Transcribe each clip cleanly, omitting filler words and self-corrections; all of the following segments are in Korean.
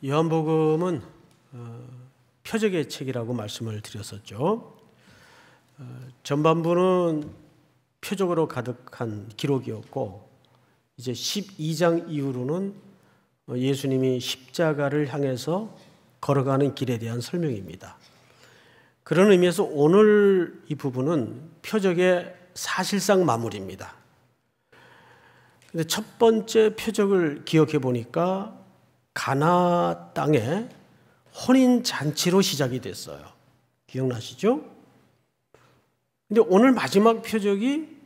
요한복음은 표적의 책이라고 말씀을 드렸었죠. 전반부는 표적으로 가득한 기록이었고, 이제 12장 이후로는 예수님이 십자가를 향해서 걸어가는 길에 대한 설명입니다. 그런 의미에서 오늘 이 부분은 표적의 사실상 마무리입니다. 근데 첫 번째 표적을 기억해 보니까 가나 땅에 혼인 잔치로 시작이 됐어요. 기억나시죠? 근데 오늘 마지막 표적이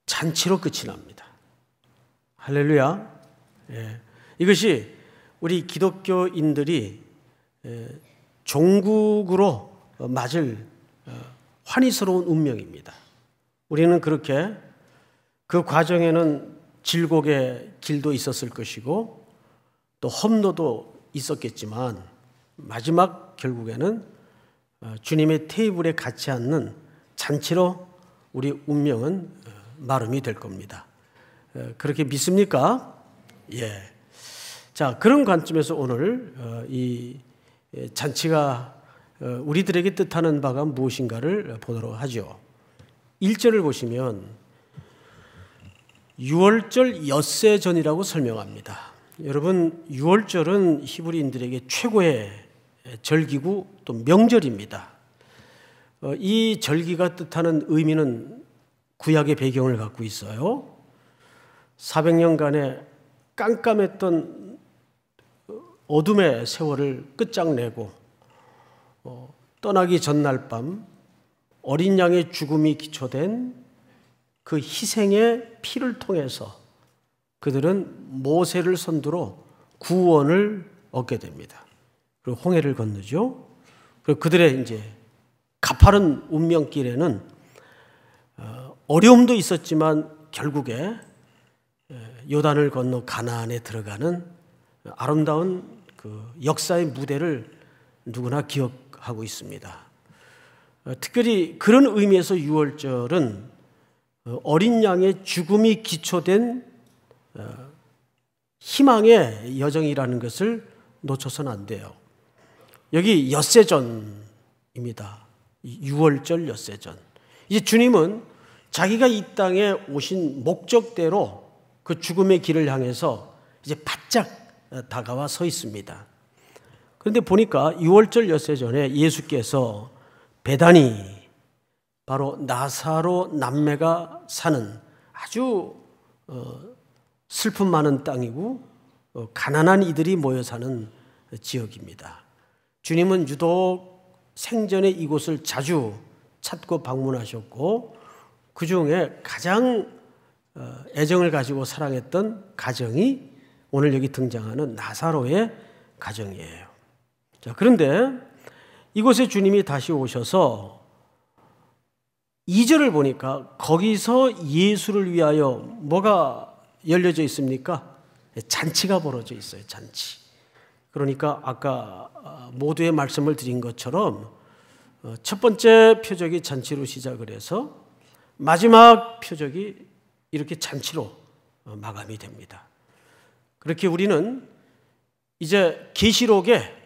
잔치로 끝이 납니다. 할렐루야. 예. 이것이 우리 기독교인들이 종국으로 맞을 환희스러운 운명입니다. 우리는 그렇게 그 과정에는 질곡의 길도 있었을 것이고 또 험로도 있었겠지만 마지막 결국에는 주님의 테이블에 같이 앉는 잔치로 우리 운명은 마름이 될 겁니다. 그렇게 믿습니까? 예. 자, 그런 관점에서 오늘 이 잔치가 우리들에게 뜻하는 바가 무엇인가를 보도록 하죠. 1절을 보시면 유월절 엿새전이라고 설명합니다. 여러분, 유월절은 히브리인들에게 최고의 절기고 또 명절입니다. 이 절기가 뜻하는 의미는 구약의 배경을 갖고 있어요. 400년간의 깜깜했던 어둠의 세월을 끝장내고 떠나기 전날 밤 어린 양의 죽음이 기초된 그 희생의 피를 통해서 그들은 모세를 선두로 구원을 얻게 됩니다. 그리고 홍해를 건너죠. 그리고 그들의 이제 가파른 운명길에는 어려움도 있었지만 결국에 요단을 건너 가나안에 들어가는 아름다운 그 역사의 무대를 누구나 기억하고 있습니다. 특별히 그런 의미에서 유월절은 어린 양의 죽음이 기초된 희망의 여정이라는 것을 놓쳐서는 안 돼요. 여기 엿새전입니다. 유월절 엿새전. 이제 주님은 자기가 이 땅에 오신 목적대로 그 죽음의 길을 향해서 이제 바짝 다가와 서 있습니다. 그런데 보니까 유월절 엿새전에 예수께서 베다니, 바로 나사로 남매가 사는 아주 슬픔 많은 땅이고 가난한 이들이 모여 사는 지역입니다. 주님은 유독 생전에 이곳을 자주 찾고 방문하셨고 그 중에 가장 애정을 가지고 사랑했던 가정이 오늘 여기 등장하는 나사로의 가정이에요. 자, 그런데 이곳에 주님이 다시 오셔서 2절을 보니까 거기서 예수를 위하여 뭐가 열려져 있습니까? 잔치가 벌어져 있어요. 잔치. 그러니까 아까 모두의 말씀을 드린 것처럼 첫 번째 표적이 잔치로 시작을 해서 마지막 표적이 이렇게 잔치로 마감이 됩니다. 그렇게 우리는 이제 계시록에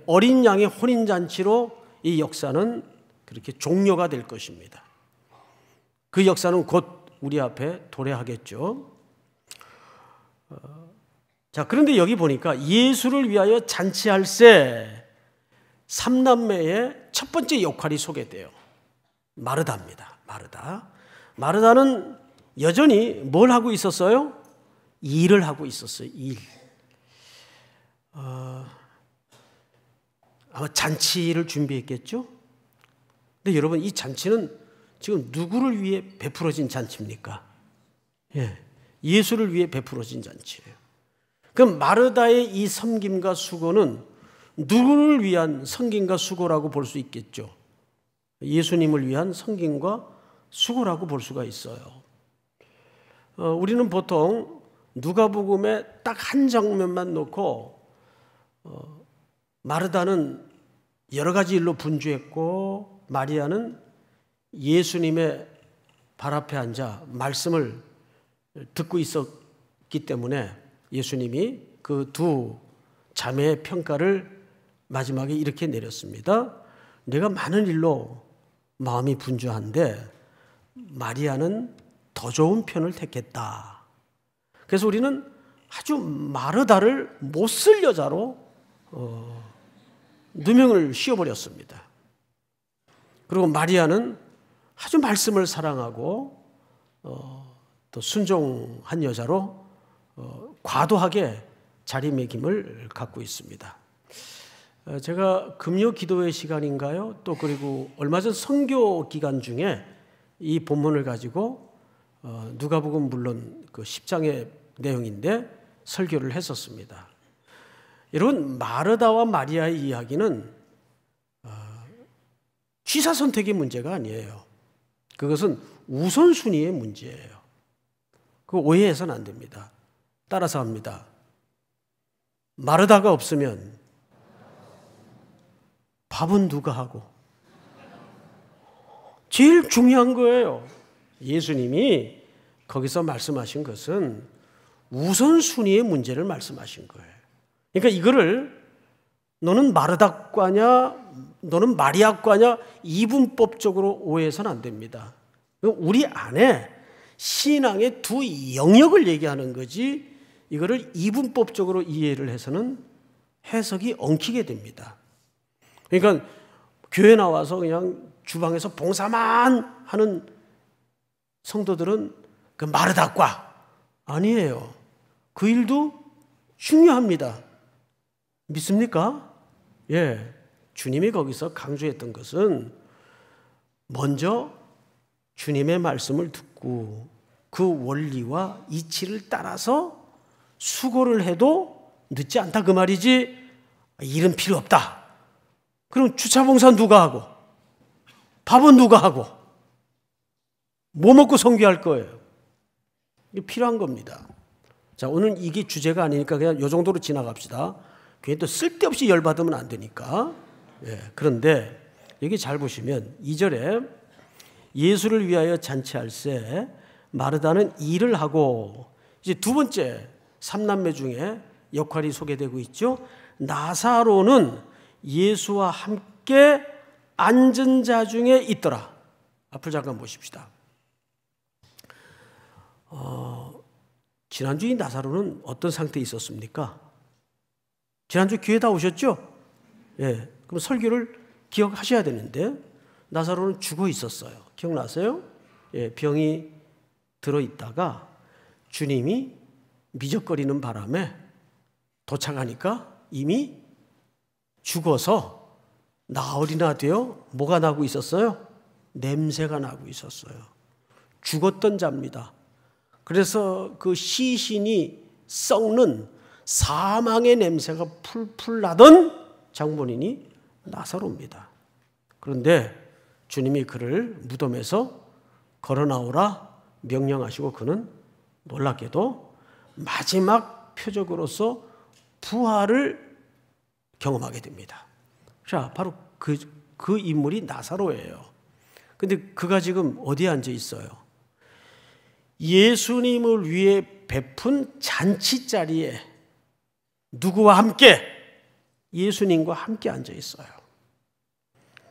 어린 양의 혼인잔치로 이 역사는 그렇게 종료가 될 것입니다. 그 역사는 곧 우리 앞에 도래하겠죠. 자, 그런데 여기 보니까 예수를 위하여 잔치할세 삼남매의 첫 번째 역할이 소개돼요. 마르다입니다. 마르다는 여전히 뭘 하고 있었어요? 일을 하고 있었어요. 일. 아마 잔치를 준비했겠죠? 근데 여러분, 이 잔치는 지금 누구를 위해 베풀어진 잔치입니까? 예, 예수를 위해 베풀어진 잔치예요. 그럼 마르다의 이 섬김과 수고는 누구를 위한 섬김과 수고라고 볼 수 있겠죠? 예수님을 위한 섬김과 수고라고 볼 수가 있어요. 우리는 보통 누가복음에 딱 한 장면만 놓고 마르다는 여러 가지 일로 분주했고 마리아는 예수님의 발 앞에 앉아 말씀을 듣고 있었기 때문에 예수님이 그 두 자매의 평가를 마지막에 이렇게 내렸습니다. 내가 많은 일로 마음이 분주한데 마리아는 더 좋은 편을 택했다. 그래서 우리는 아주 마르다를 못 쓸 여자로 누명을 씌워버렸습니다. 그리고 마리아는 아주 말씀을 사랑하고 또 순종한 여자로 과도하게 자리매김을 갖고 있습니다. 제가 금요 기도회 시간인가요? 또 그리고 얼마 전 선교 기간 중에 이 본문을 가지고 누가복음 물론 그 10장의 내용인데 설교를 했었습니다. 여러분, 마르다와 마리아의 이야기는 취사 선택의 문제가 아니에요. 그것은 우선순위의 문제예요. 그거 오해해서는 안 됩니다. 따라서 합니다. 마르다가 없으면 밥은 누가 하고? 제일 중요한 거예요. 예수님이 거기서 말씀하신 것은 우선순위의 문제를 말씀하신 거예요. 그러니까 이거를 너는 마르다과냐 너는 마리아과냐 이분법적으로 오해해서는 안 됩니다. 우리 안에 신앙의 두 영역을 얘기하는 거지 이거를 이분법적으로 이해를 해서는 해석이 엉키게 됩니다. 그러니까 교회 나와서 그냥 주방에서 봉사만 하는 성도들은 그 마르다과 아니에요. 그 일도 중요합니다. 믿습니까? 예. 주님이 거기서 강조했던 것은 먼저 주님의 말씀을 듣고 그 원리와 이치를 따라서 수고를 해도 늦지 않다 그 말이지 일은 필요 없다. 그럼 주차봉사 누가 하고 밥은 누가 하고 뭐 먹고 선교할 거예요? 이게 필요한 겁니다. 자, 오늘 이게 주제가 아니니까 그냥 이 정도로 지나갑시다. 괜히 또 쓸데없이 열받으면 안 되니까. 예, 그런데 여기 잘 보시면 2절에 예수를 위하여 잔치할세 마르다는 일을 하고 이제 두 번째 삼남매 중에 역할이 소개되고 있죠. 나사로는 예수와 함께 앉은 자 중에 있더라. 앞을 잠깐 보십시다. 지난주 이 나사로는 어떤 상태에 있었습니까? 지난주 교회 다 오셨죠? 예, 그럼 설교를 기억하셔야 되는데 나사로는 죽어 있었어요. 기억나세요? 예, 병이 들어있다가 주님이 미적거리는 바람에 도착하니까 이미 죽어서 나흘이나 되어 뭐가 나고 있었어요? 냄새가 나고 있었어요. 죽었던 자입니다. 그래서 그 시신이 썩는 사망의 냄새가 풀풀 나던 장본인이 나사로입니다. 그런데 주님이 그를 무덤에서 걸어 나오라 명령하시고 그는 놀랍게도 마지막 표적으로서 부활을 경험하게 됩니다. 자, 바로 그 인물이 나사로예요. 근데 그가 지금 어디에 앉아 있어요? 예수님을 위해 베푼 잔치 자리에 누구와 함께? 예수님과 함께 앉아 있어요.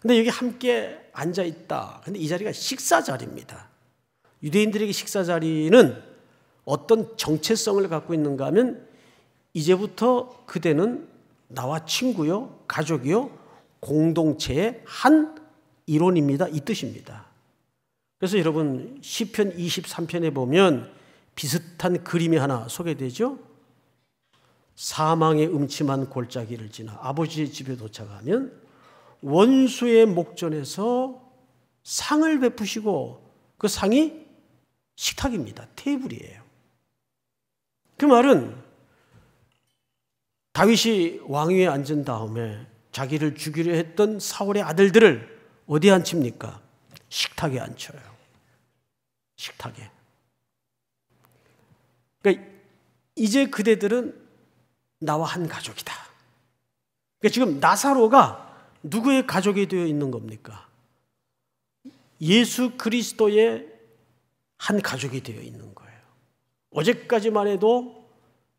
근데 여기 함께 앉아 있다. 근데 이 자리가 식사 자리입니다. 유대인들에게 식사 자리는 어떤 정체성을 갖고 있는가 하면 이제부터 그대는 나와 친구요, 가족이요, 공동체의 한 일원입니다. 이 뜻입니다. 그래서 여러분 시편 23편에 보면 비슷한 그림이 하나 소개되죠. 사망의 음침한 골짜기를 지나 아버지의 집에 도착하면 원수의 목전에서 상을 베푸시고 그 상이 식탁입니다. 테이블이에요. 그 말은 다윗이 왕위에 앉은 다음에 자기를 죽이려 했던 사울의 아들들을 어디에 앉힙니까? 식탁에 앉혀요. 식탁에. 그러니까 이제 그대들은 나와 한 가족이다. 그러니까 지금 나사로가 누구의 가족이 되어 있는 겁니까? 예수 그리스도의 한 가족이 되어 있는 거예요. 어제까지만 해도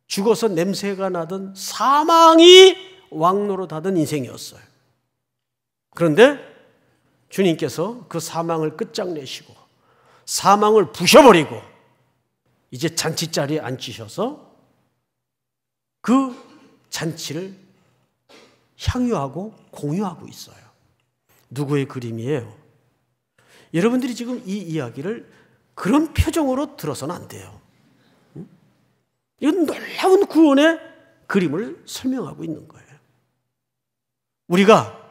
죽어서 냄새가 나던 사망이 왕노릇하던 인생이었어요. 그런데 주님께서 그 사망을 끝장내시고 사망을 부셔버리고 이제 잔치자리에 앉히셔서 그 잔치를 향유하고 공유하고 있어요. 누구의 그림이에요? 여러분들이 지금 이 이야기를 그런 표정으로 들어서는 안 돼요. 이건 놀라운 구원의 그림을 설명하고 있는 거예요. 우리가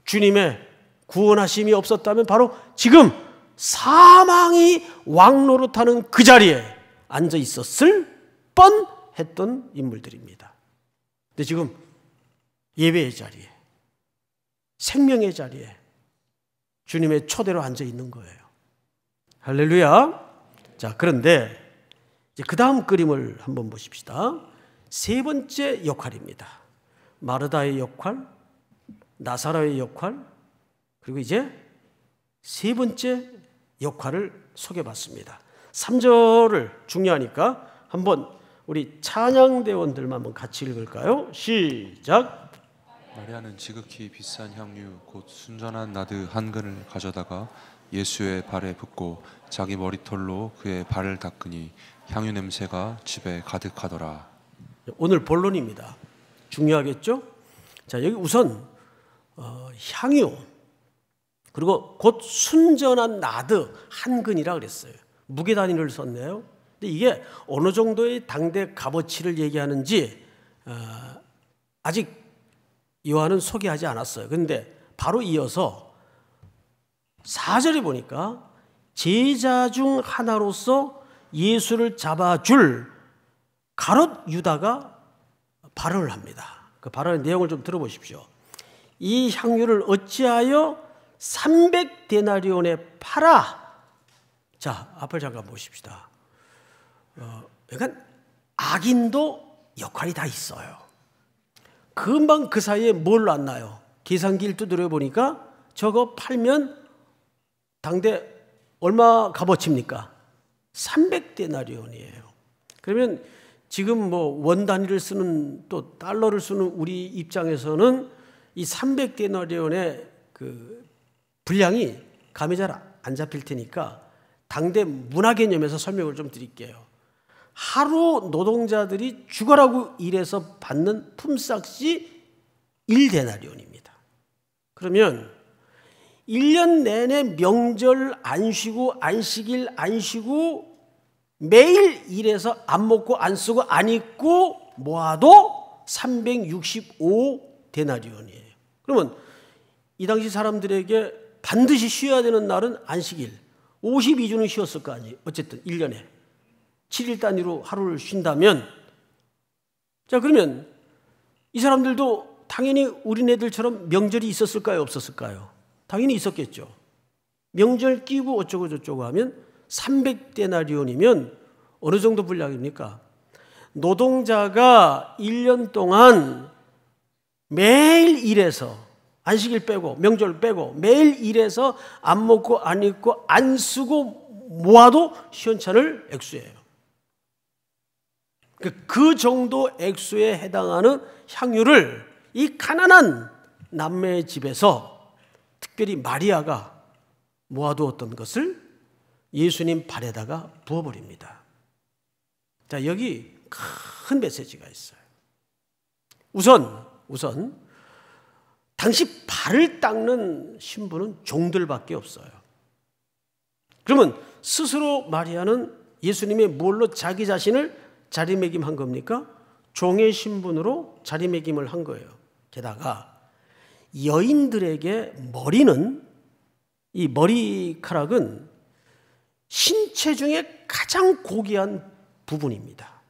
주님의 구원하심이 없었다면 바로 지금 사망이 왕노릇하는 그 자리에 앉아 있었을 뻔했던 인물들입니다. 근데 지금 예배의 자리에, 생명의 자리에 주님의 초대로 앉아 있는 거예요. 할렐루야. 자, 그런데 이제 그 다음 그림을 한번 보십시다. 세 번째 역할입니다. 마르다의 역할, 나사로의 역할, 그리고 이제 세 번째 역할을 소개받습니다. 3절을 중요하니까 한번 우리 찬양대원들만 한번 같이 읽을까요? 시작. 마리아는 지극히 비싼 향유 곧 순전한 나드 한 근을 가져다가 예수의 발에 붓고 자기 머리털로 그의 발을 닦으니 향유 냄새가 집에 가득하더라. 오늘 본론입니다. 중요하겠죠? 자, 여기 우선 향유 그리고 곧 순전한 나드 한 근이라 그랬어요. 무게 단위를 썼네요. 근데 이게 어느 정도의 당대 값어치를 얘기하는지 아직 요한은 소개하지 않았어요. 그런데 바로 이어서 4절에 보니까 제자 중 하나로서 예수를 잡아줄 가롯 유다가 발언을 합니다. 그 발언의 내용을 좀 들어보십시오. 이 향유를 어찌하여 300데나리온에 팔아? 자, 앞을 잠깐 보십시다. 그러니까 악인도 역할이 다 있어요. 금방 그 사이에 뭘 놨나요? 계산기를 두드려 보니까 저거 팔면 당대 얼마 값어치입니까? 300데나리온이에요. 그러면 지금 뭐 원 단위를 쓰는 또 달러를 쓰는 우리 입장에서는 이 300데나리온의 그 분량이 감이 잘 안 잡힐 테니까 당대 문화 개념에서 설명을 좀 드릴게요. 하루 노동자들이 죽어라고 일해서 받는 품삯이 1데나리온입니다. 그러면 1년 내내 명절 안 쉬고 안식일 안 쉬고 매일 일해서 안 먹고 안 쓰고 안 입고 모아도 365데나리온이에요. 그러면 이 당시 사람들에게 반드시 쉬어야 되는 날은 안식일 52주는 쉬었을 거 아니에요. 어쨌든 1년에 7일 단위로 하루를 쉰다면 자 그러면 이 사람들도 당연히 우리네들처럼 명절이 있었을까요? 없었을까요? 당연히 있었겠죠. 명절 끼고 어쩌고 저쩌고 하면 300데나리온이면 어느 정도 분량입니까? 노동자가 1년 동안 매일 일해서 안식일 빼고 명절 빼고 매일 일해서 안 먹고 안 입고 안 쓰고 모아도 시원찮을 액수예요. 그 정도 액수에 해당하는 향유를 이 가난한 남매의 집에서 특별히 마리아가 모아두었던 것을 예수님 발에다가 부어버립니다. 자, 여기 큰 메시지가 있어요. 우선 당시 발을 닦는 신부는 종들밖에 없어요. 그러면 스스로 마리아는 예수님의 뭘로 자기 자신을 자리매김한 겁니까? 종의 신분으로 자리매김을 한 거예요. 게다가 여인들에게 머리는 이 머리카락은 신체 중에 가장 고귀한 부분입니다.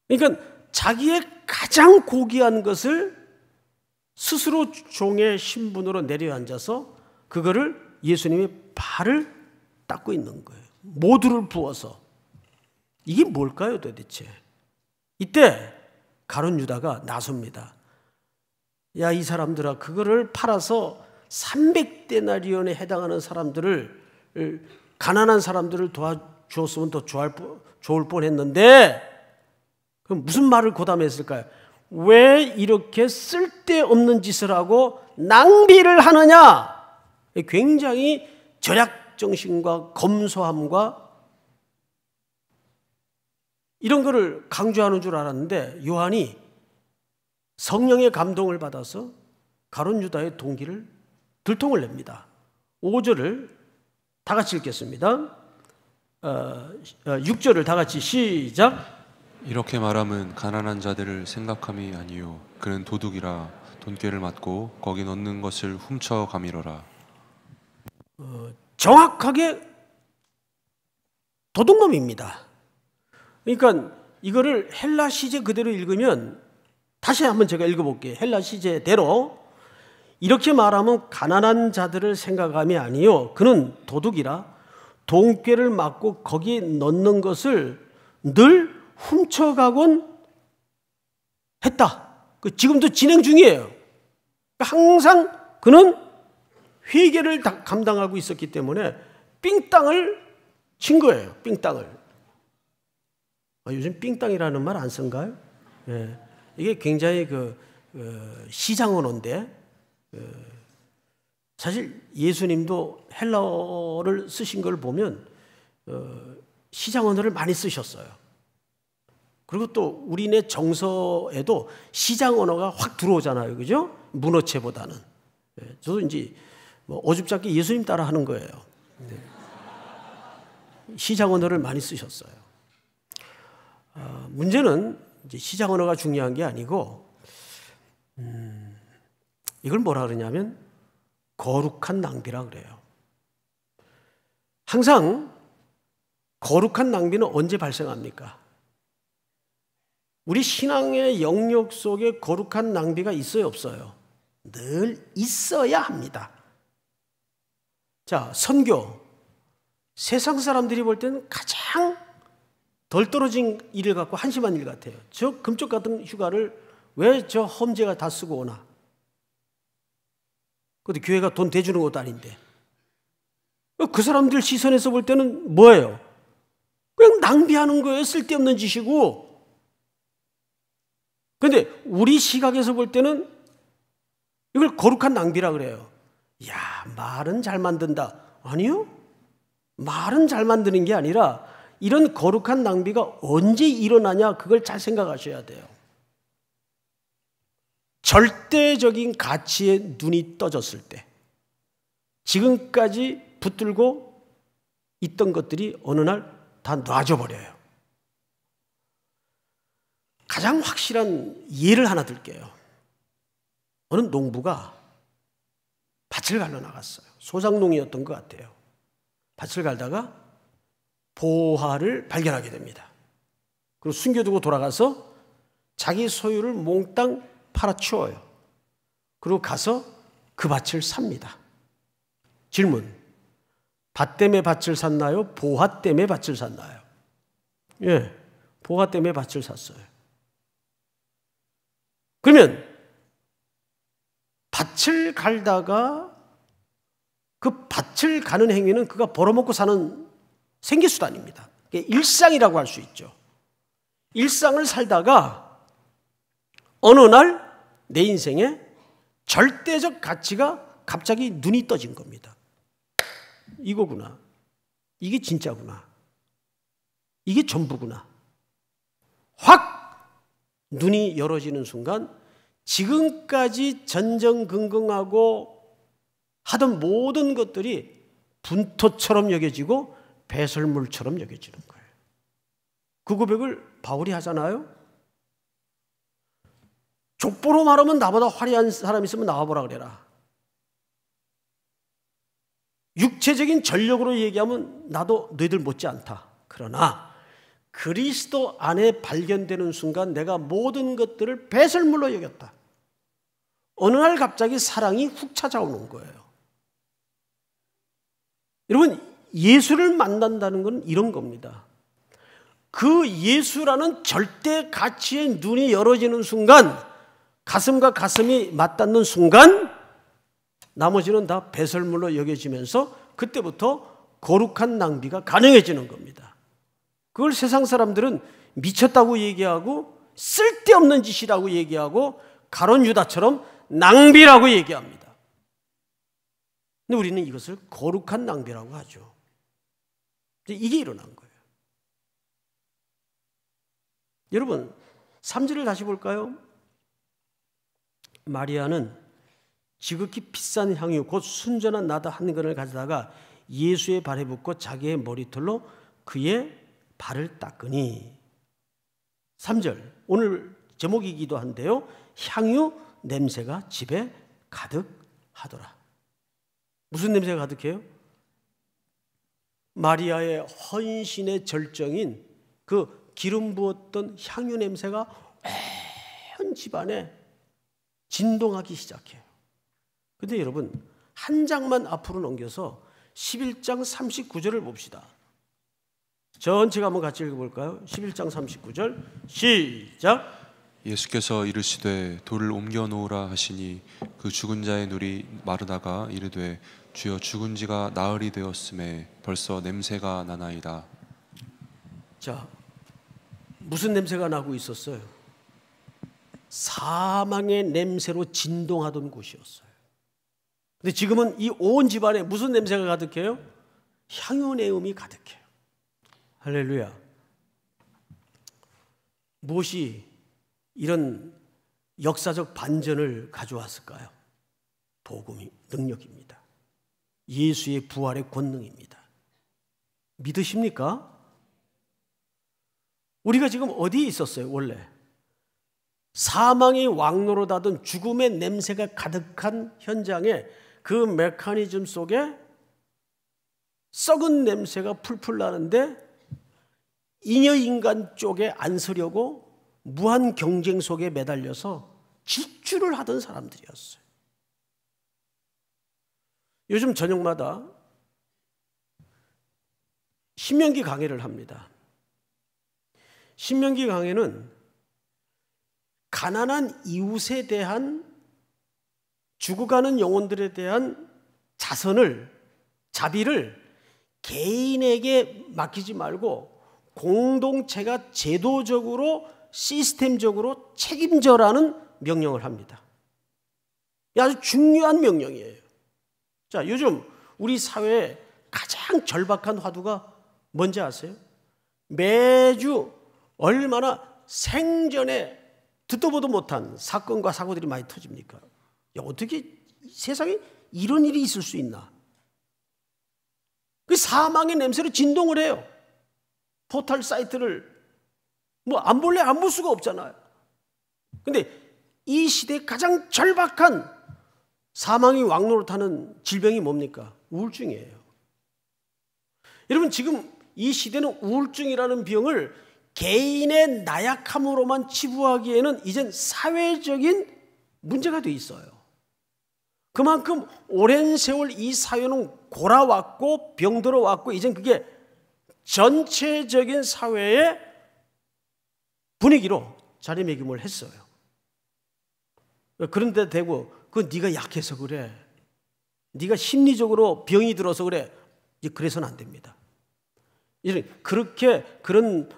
그러니까 자기의 가장 고귀한 것을 스스로 종의 신분으로 내려앉아서 그거를 예수님의 발을 닦고 있는 거예요. 모두를 부어서. 이게 뭘까요 도대체? 이때 가룟 유다가 나섭니다. 야, 이 사람들아, 그거를 팔아서 300데나리온에 해당하는 사람들을, 가난한 사람들을 도와주었으면 더 좋을 뻔했는데 그럼 무슨 말을 고담했을까요? 왜 이렇게 쓸데없는 짓을 하고 낭비를 하느냐? 굉장히 절약정신과 검소함과 이런 거를 강조하는 줄 알았는데 요한이 성령의 감동을 받아서 가룟 유다의 동기를 들통을 냅니다. 5절을 다 같이 읽겠습니다. 6절을 다 같이 시작. 이렇게 말함은 가난한 자들을 생각함이 아니요 그는 도둑이라 돈꾀를 맞고 거기 넣는 것을 훔쳐 가미러라. 정확하게 도둑놈입니다. 그러니까 이거를 헬라 시제 그대로 읽으면 다시 한번 제가 읽어볼게요. 헬라 시제대로 이렇게 말하면 가난한 자들을 생각함이 아니요 그는 도둑이라 돈꾀를 맞고 거기에 넣는 것을 늘 훔쳐가곤 했다. 지금도 진행 중이에요. 항상 그는 회계를 감당하고 있었기 때문에 삥땅을 친 거예요. 삥땅을. 요즘 삥땅이라는 말 안 쓴가요? 예. 이게 굉장히 시장 언어인데 사실 예수님도 헬라어를 쓰신 걸 보면 시장 언어를 많이 쓰셨어요. 그리고 또 우리네 정서에도 시장 언어가 확 들어오잖아요. 그죠? 문어체보다는. 저도 이제 어줍잖게 예수님 따라 하는 거예요. 시장 언어를 많이 쓰셨어요. 문제는 이제 시장 언어가 중요한 게 아니고 이걸 뭐라 그러냐면 거룩한 낭비라 그래요. 항상 거룩한 낭비는 언제 발생합니까? 우리 신앙의 영역 속에 거룩한 낭비가 있어요, 없어요? 늘 있어야 합니다. 자, 선교. 세상 사람들이 볼 때는 가장 덜 떨어진 일을 갖고 한심한 일 같아요. 저 금쪽 같은 휴가를 왜 저 험제가 다 쓰고 오나? 근데 교회가 돈 대주는 것도 아닌데. 그 사람들 시선에서 볼 때는 뭐예요? 그냥 낭비하는 거예요. 쓸데없는 짓이고. 근데 우리 시각에서 볼 때는 이걸 거룩한 낭비라 그래요. 야, 말은 잘 만든다. 아니요. 말은 잘 만드는 게 아니라 이런 거룩한 낭비가 언제 일어나냐 그걸 잘 생각하셔야 돼요. 절대적인 가치에 눈이 떠졌을 때 지금까지 붙들고 있던 것들이 어느 날 다 놔져버려요. 가장 확실한 예를 하나 들게요. 어느 농부가 밭을 갈러 나갔어요. 소작농이었던 것 같아요. 밭을 갈다가 보화를 발견하게 됩니다. 그리고 숨겨두고 돌아가서 자기 소유를 몽땅 팔아치워요. 그리고 가서 그 밭을 삽니다. 질문. 밭 때문에 밭을 샀나요? 보화 때문에 밭을 샀나요? 예, 보화 때문에 밭을 샀어요. 그러면 밭을 갈다가 그 밭을 가는 행위는 그가 벌어먹고 사는 생계수단입니다. 일상이라고 할 수 있죠. 일상을 살다가 어느 날 내 인생에 절대적 가치가 갑자기 눈이 떠진 겁니다. 이거구나. 이게 진짜구나. 이게 전부구나. 확 눈이 열어지는 순간 지금까지 전전긍긍하고 하던 모든 것들이 분토처럼 여겨지고 배설물처럼 여겨지는 거예요. 그 고백을 바울이 하잖아요. 족보로 말하면 나보다 화려한 사람 있으면 나와보라 그래라. 육체적인 전력으로 얘기하면 나도 너희들 못지않다. 그러나 그리스도 안에 발견되는 순간 내가 모든 것들을 배설물로 여겼다. 어느 날 갑자기 사랑이 훅 찾아오는 거예요. 여러분, 예수를 만난다는 건 이런 겁니다. 그 예수라는 절대 가치의 눈이 열어지는 순간, 가슴과 가슴이 맞닿는 순간 나머지는 다 배설물로 여겨지면서 그때부터 거룩한 낭비가 가능해지는 겁니다. 그걸 세상 사람들은 미쳤다고 얘기하고 쓸데없는 짓이라고 얘기하고 가룟 유다처럼 낭비라고 얘기합니다. 근데 우리는 이것을 거룩한 낭비라고 하죠. 이게 일어난 거예요. 여러분 3절을 다시 볼까요? 마리아는 지극히 비싼 향유 곧 순전한 나드 한 근을 가져다가 예수의 발에 붓고 자기의 머리털로 그의 발을 닦으니. 3절 오늘 제목이기도 한데요. 향유 냄새가 집에 가득하더라. 무슨 냄새가 가득해요? 마리아의 헌신의 절정인 그 기름 부었던 향유 냄새가 온 집안에 진동하기 시작해요. 근데 여러분 한 장만 앞으로 넘겨서 11장 39절을 봅시다. 전체가 한번 같이 읽어볼까요? 11장 39절 시작. 예수께서 이르시되 돌을 옮겨 놓으라 하시니 그 죽은 자의 눈이 마르다가 이르되 주여 죽은 지가 나흘이 되었음에 벌써 냄새가 나나이다. 자, 무슨 냄새가 나고 있었어요? 사망의 냄새로 진동하던 곳이었어요. 근데 지금은 이 온 집안에 무슨 냄새가 가득해요? 향유내음이 가득해요. 할렐루야. 무엇이 이런 역사적 반전을 가져왔을까요? 복음이 능력입니다. 예수의 부활의 권능입니다. 믿으십니까? 우리가 지금 어디에 있었어요? 원래 사망의 왕노릇하던 죽음의 냄새가 가득한 현장에 그 메커니즘 속에 썩은 냄새가 풀풀 나는데 잉여인간 쪽에 안 서려고 무한 경쟁 속에 매달려서 질주를 하던 사람들이었어요. 요즘 저녁마다 신명기 강해를 합니다. 신명기 강해는 가난한 이웃에 대한 죽어가는 영혼들에 대한 자비를 개인에게 맡기지 말고 공동체가 제도적으로 시스템적으로 책임져라는 명령을 합니다. 아주 중요한 명령이에요. 자, 요즘 우리 사회에 가장 절박한 화두가 뭔지 아세요? 매주 얼마나 생전에 듣도 보도 못한 사건과 사고들이 많이 터집니까? 야, 어떻게 세상에 이런 일이 있을 수 있나? 그 사망의 냄새로 진동을 해요. 포털 사이트를 뭐 안 볼래 안 볼 수가 없잖아요. 근데 이 시대에 가장 절박한 사망이 왕노릇하는 질병이 뭡니까? 우울증이에요. 여러분 지금 이 시대는 우울증이라는 병을 개인의 나약함으로만 치부하기에는 이젠 사회적인 문제가 돼 있어요. 그만큼 오랜 세월 이 사회는 골아왔고 병들어왔고 이젠 그게 전체적인 사회의 분위기로 자리매김을 했어요. 그런데 대고 그건 네가 약해서 그래. 네가 심리적으로 병이 들어서 그래. 그래서는 안 됩니다. 그런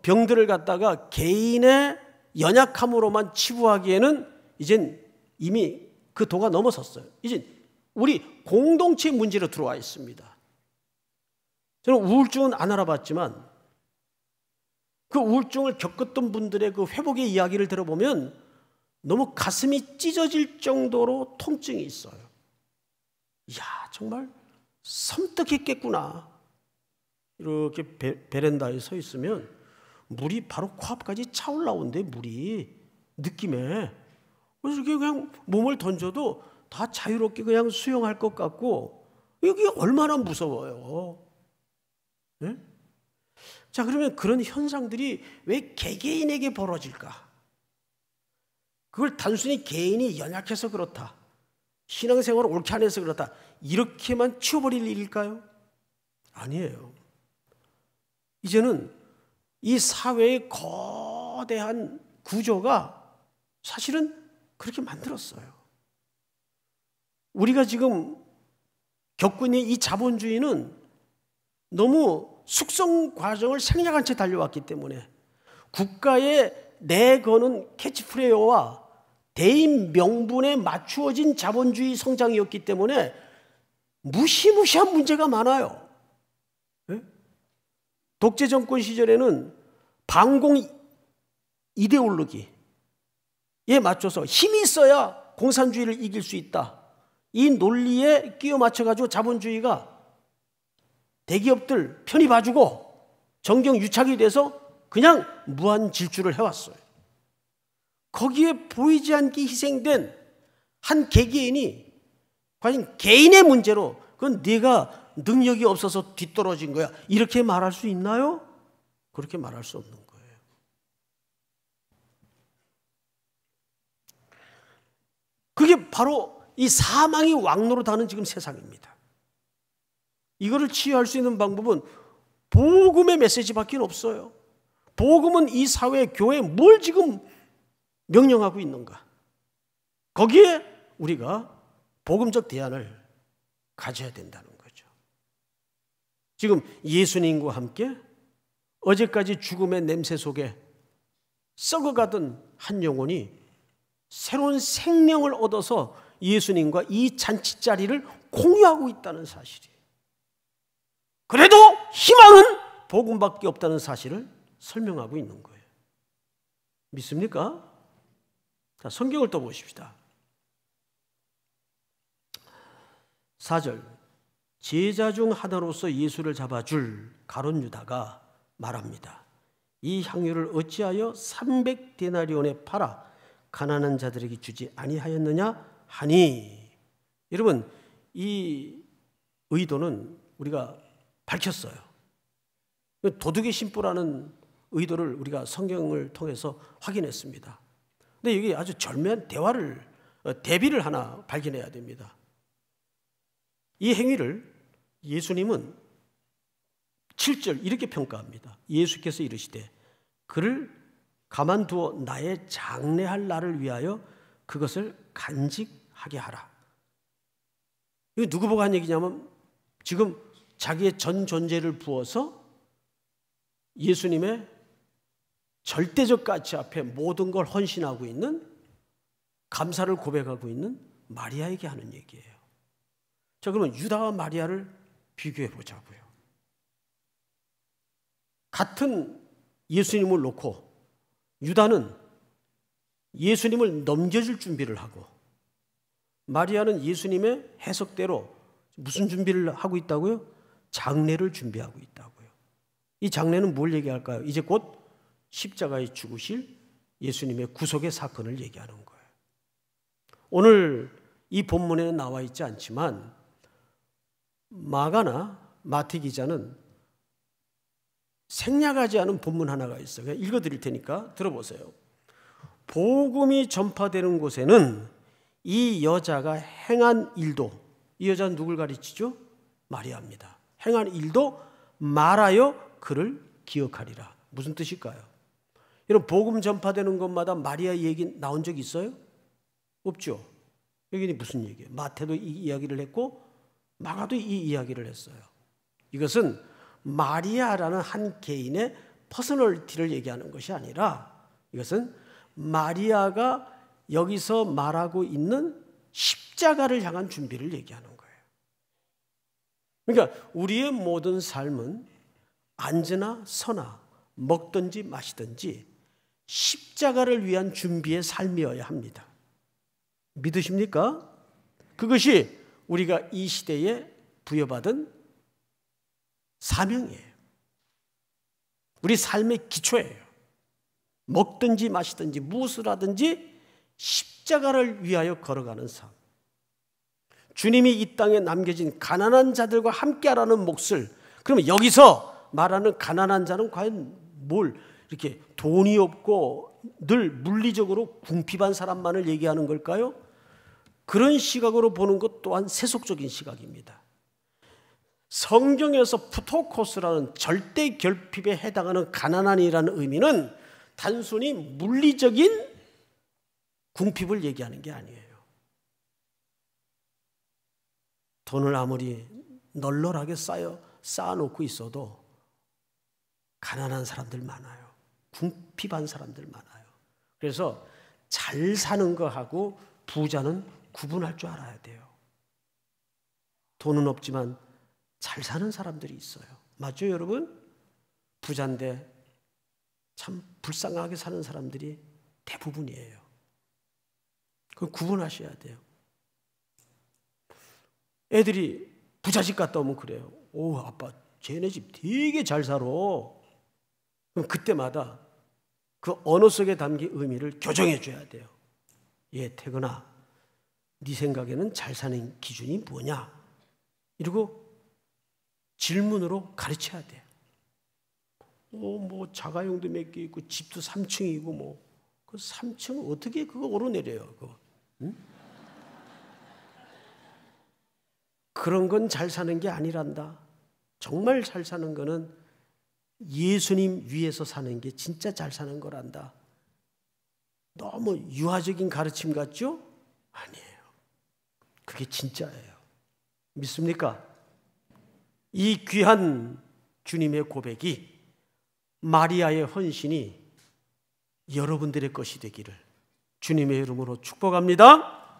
병들을 갖다가 개인의 연약함으로만 치부하기에는 이젠 이미 그 도가 넘어섰어요. 이제 우리 공동체 문제로 들어와 있습니다. 저는 우울증은 안 알아봤지만 그 우울증을 겪었던 분들의 그 회복의 이야기를 들어보면 너무 가슴이 찢어질 정도로 통증이 있어요. 이야, 정말 섬뜩했겠구나. 이렇게 베란다에 서 있으면 물이 바로 코앞까지 차올라온대. 물이 느낌에. 그래서 이렇게 그냥 몸을 던져도 다 자유롭게 그냥 수영할 것 같고 이게 얼마나 무서워요. 네? 자, 그러면 그런 현상들이 왜 개개인에게 벌어질까? 그걸 단순히 개인이 연약해서 그렇다, 신앙생활을 옳게 안 해서 그렇다, 이렇게만 치워버릴 일일까요? 아니에요. 이제는 이 사회의 거대한 구조가 사실은 그렇게 만들었어요. 우리가 지금 겪고 있는 이 자본주의는 너무 숙성 과정을 생략한 채 달려왔기 때문에 국가의 내거는 캐치프레이어와 대인 명분에 맞추어진 자본주의 성장이었기 때문에 무시무시한 문제가 많아요. 독재 정권 시절에는 반공 이데올로기에 맞춰서 힘이 있어야 공산주의를 이길 수 있다. 이 논리에 끼워 맞춰가지고 자본주의가 대기업들 편히 봐주고 정경 유착이 돼서 그냥 무한 질주를 해왔어요. 거기에 보이지 않게 희생된 한 개개인이 과연 개인의 문제로 그건 네가 능력이 없어서 뒤떨어진 거야 이렇게 말할 수 있나요? 그렇게 말할 수 없는 거예요. 그게 바로 이 사망이 왕노릇하는 지금 세상입니다. 이거를 치유할 수 있는 방법은 복음의 메시지밖에 없어요. 복음은 이 사회, 교회에 뭘 지금 명령하고 있는가? 거기에 우리가 복음적 대안을 가져야 된다는 거죠. 지금 예수님과 함께 어제까지 죽음의 냄새 속에 썩어가던 한 영혼이 새로운 생명을 얻어서 예수님과 이 잔치 자리를 공유하고 있다는 사실이에요. 그래도 희망은 복음밖에 없다는 사실을 설명하고 있는 거예요. 믿습니까? 자, 성경을 또 보십시다. 4절, 제자 중 하나로서 예수를 잡아줄 가룟 유다가 말합니다. 이 향유를 어찌하여 300데나리온에 팔아 가난한 자들에게 주지 아니하였느냐 하니. 여러분, 이 의도는 우리가 밝혔어요. 도둑의 심보라는 의도를 우리가 성경을 통해서 확인했습니다. 근데 여기 아주 절묘한 대비를 하나 발견해야 됩니다. 이 행위를 예수님은 7절 이렇게 평가합니다. 예수께서 이르시되 그를 가만두어 나의 장례할 날을 위하여 그것을 간직하게 하라. 이거 누구 보고 한 얘기냐면 지금 자기의 전 존재를 부어서 예수님의 절대적 가치 앞에 모든 걸 헌신하고 있는, 감사를 고백하고 있는 마리아에게 하는 얘기예요. 자, 그러면 유다와 마리아를 비교해 보자고요. 같은 예수님을 놓고 유다는 예수님을 넘겨줄 준비를 하고 마리아는 예수님의 해석대로 무슨 준비를 하고 있다고요? 장례를 준비하고 있다고요. 이 장례는 뭘 얘기할까요? 이제 곧 십자가에 죽으실 예수님의 구속의 사건을 얘기하는 거예요. 오늘 이 본문에는 나와 있지 않지만 마가나 마태 기자는 생략하지 않은 본문 하나가 있어요. 그냥 읽어드릴 테니까 들어보세요. 복음이 전파되는 곳에는 이 여자가 행한 일도, 이 여자는 누굴 가르치죠? 마리아입니다. 행한 일도 말하여 그를 기억하리라. 무슨 뜻일까요? 여러분, 복음 전파되는 곳마다 마리아 얘기 나온 적 있어요? 없죠. 여기는 무슨 얘기예요? 마태도 이 이야기를 했고 마가도 이 이야기를 했어요. 이것은 마리아라는 한 개인의 퍼스널리티를 얘기하는 것이 아니라 이것은 마리아가 여기서 말하고 있는 십자가를 향한 준비를 얘기하는 거예요. 그러니까 우리의 모든 삶은 앉으나 서나 먹든지 마시든지 십자가를 위한 준비의 삶이어야 합니다. 믿으십니까? 그것이 우리가 이 시대에 부여받은 사명이에요. 우리 삶의 기초예요. 먹든지 마시든지 무엇을 하든지 십자가를 위하여 걸어가는 삶. 주님이 이 땅에 남겨진 가난한 자들과 함께하라는 몫을, 그러면 여기서 말하는 가난한 자는 과연 뭘 이렇게 돈이 없고 늘 물리적으로 궁핍한 사람만을 얘기하는 걸까요? 그런 시각으로 보는 것 또한 세속적인 시각입니다. 성경에서 푸토코스라는 절대 결핍에 해당하는 가난한이라는 의미는 단순히 물리적인 궁핍을 얘기하는 게 아니에요. 돈을 아무리 널널하게 쌓아놓고 있어도 가난한 사람들 많아요. 궁핍한 사람들 많아요. 그래서 잘 사는 거하고 부자는 구분할 줄 알아야 돼요. 돈은 없지만 잘 사는 사람들이 있어요. 맞죠, 여러분? 부자인데 참 불쌍하게 사는 사람들이 대부분이에요. 그걸 구분하셔야 돼요. 애들이 부잣집 갔다 오면 그래요. 오, 아빠 쟤네 집 되게 잘 살아. 그럼 그때마다 그 언어 속에 담긴 의미를 교정해 줘야 돼요. 예, 태근아, 네 생각에는 잘 사는 기준이 뭐냐? 이러고 질문으로 가르쳐야 돼요. 뭐 자가용도 몇 개 있고 집도 3층이고 뭐 그 3층 어떻게 그거 오르내려요? 그거. 응? 그런 건 잘 사는 게 아니란다. 정말 잘 사는 거는 예수님 위에서 사는 게 진짜 잘 사는 거란다. 너무 유아적인 가르침 같죠? 아니에요. 그게 진짜예요. 믿습니까? 이 귀한 주님의 고백이, 마리아의 헌신이 여러분들의 것이 되기를 주님의 이름으로 축복합니다.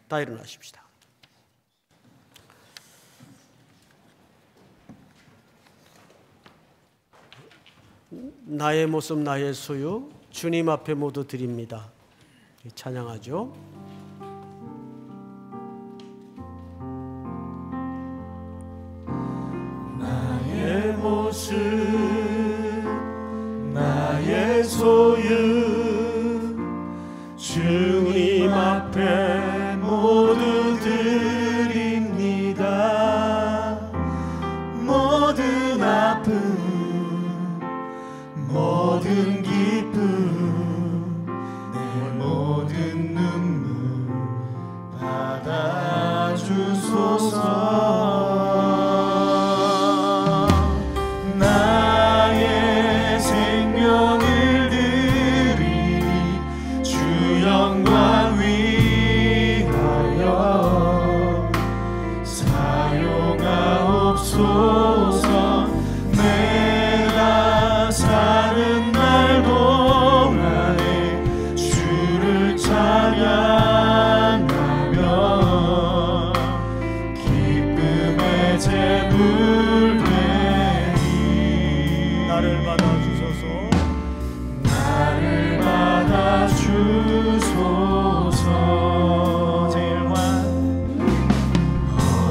다 일어나십시다. 나의 모습 나의 소유 주님 앞에 모두 드립니다. 찬양하죠. 나의 모습 나의 소유 주님 앞에 모두 드립니다. 모든 아픔 모든 기쁨 내 모든 눈물 받아주소서. 나의 생명을 드리니 주 영광 위하여 사용하옵소서. 내가 사는 날 동안에 주를 찬양하며 기쁨의 제물 되리. 나를 받아주소서. 나를 받아주소서.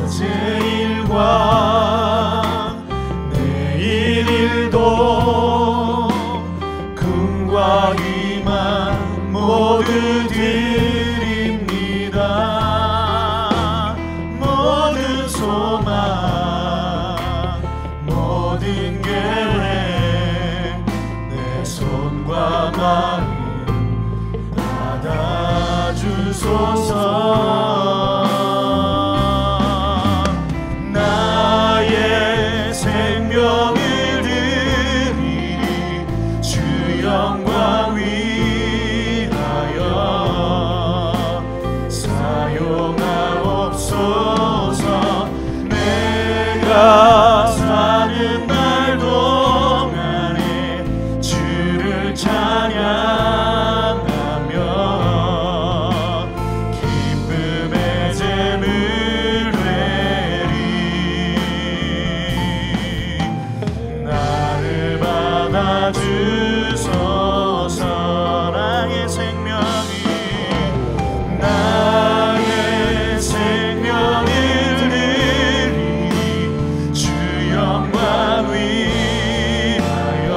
어제 일과 내일 일도 금과 희망 모두 드립니다. 모든 소망 모든 계획 내 손과 마음 받아주소서. 나의 생명을 드리니 주 영광 위하여 사용하옵소서. 내가 사는 날 동안에 주를 찬양하며 기쁨의 제물 되리. 나를 받아주소서. 나의 생명이 나의 생명을 드리니 주 영광 위하여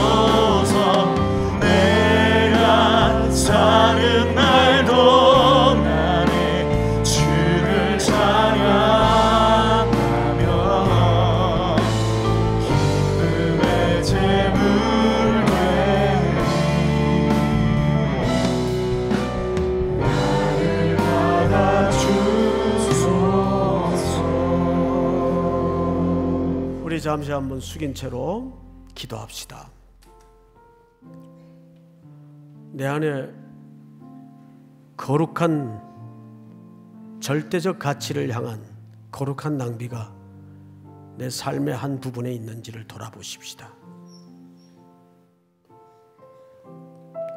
사용하옵소서. 내가 사는 날 동안에 주를 찬양하며 기쁨의 제물 되리. 나를 받아주소서. 우리 잠시 한번 숙인 채로 기도합시다. 내 안에 거룩한 절대적 가치를 향한 거룩한 낭비가 내 삶의 한 부분에 있는지를 돌아보십시다.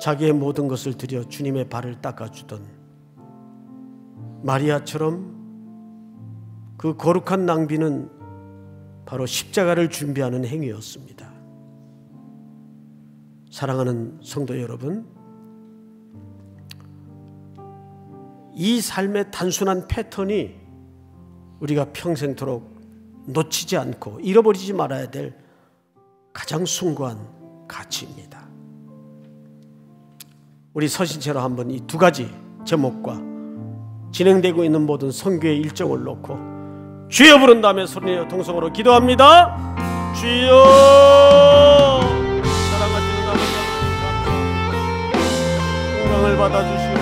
자기의 모든 것을 들여 주님의 발을 닦아주던 마리아처럼 그 거룩한 낭비는 바로 십자가를 준비하는 행위였습니다. 사랑하는 성도 여러분, 이 삶의 단순한 패턴이 우리가 평생토록 놓치지 않고 잃어버리지 말아야 될 가장 숭고한 가치입니다. 우리 서신처로 한번 이 두 가지 제목과 진행되고 있는 모든 선교의 일정을 놓고 주여 부른 다음에 소리내어 동성으로 기도합니다. 주여, 사랑하시는 아버지, 영광을 받아주시오.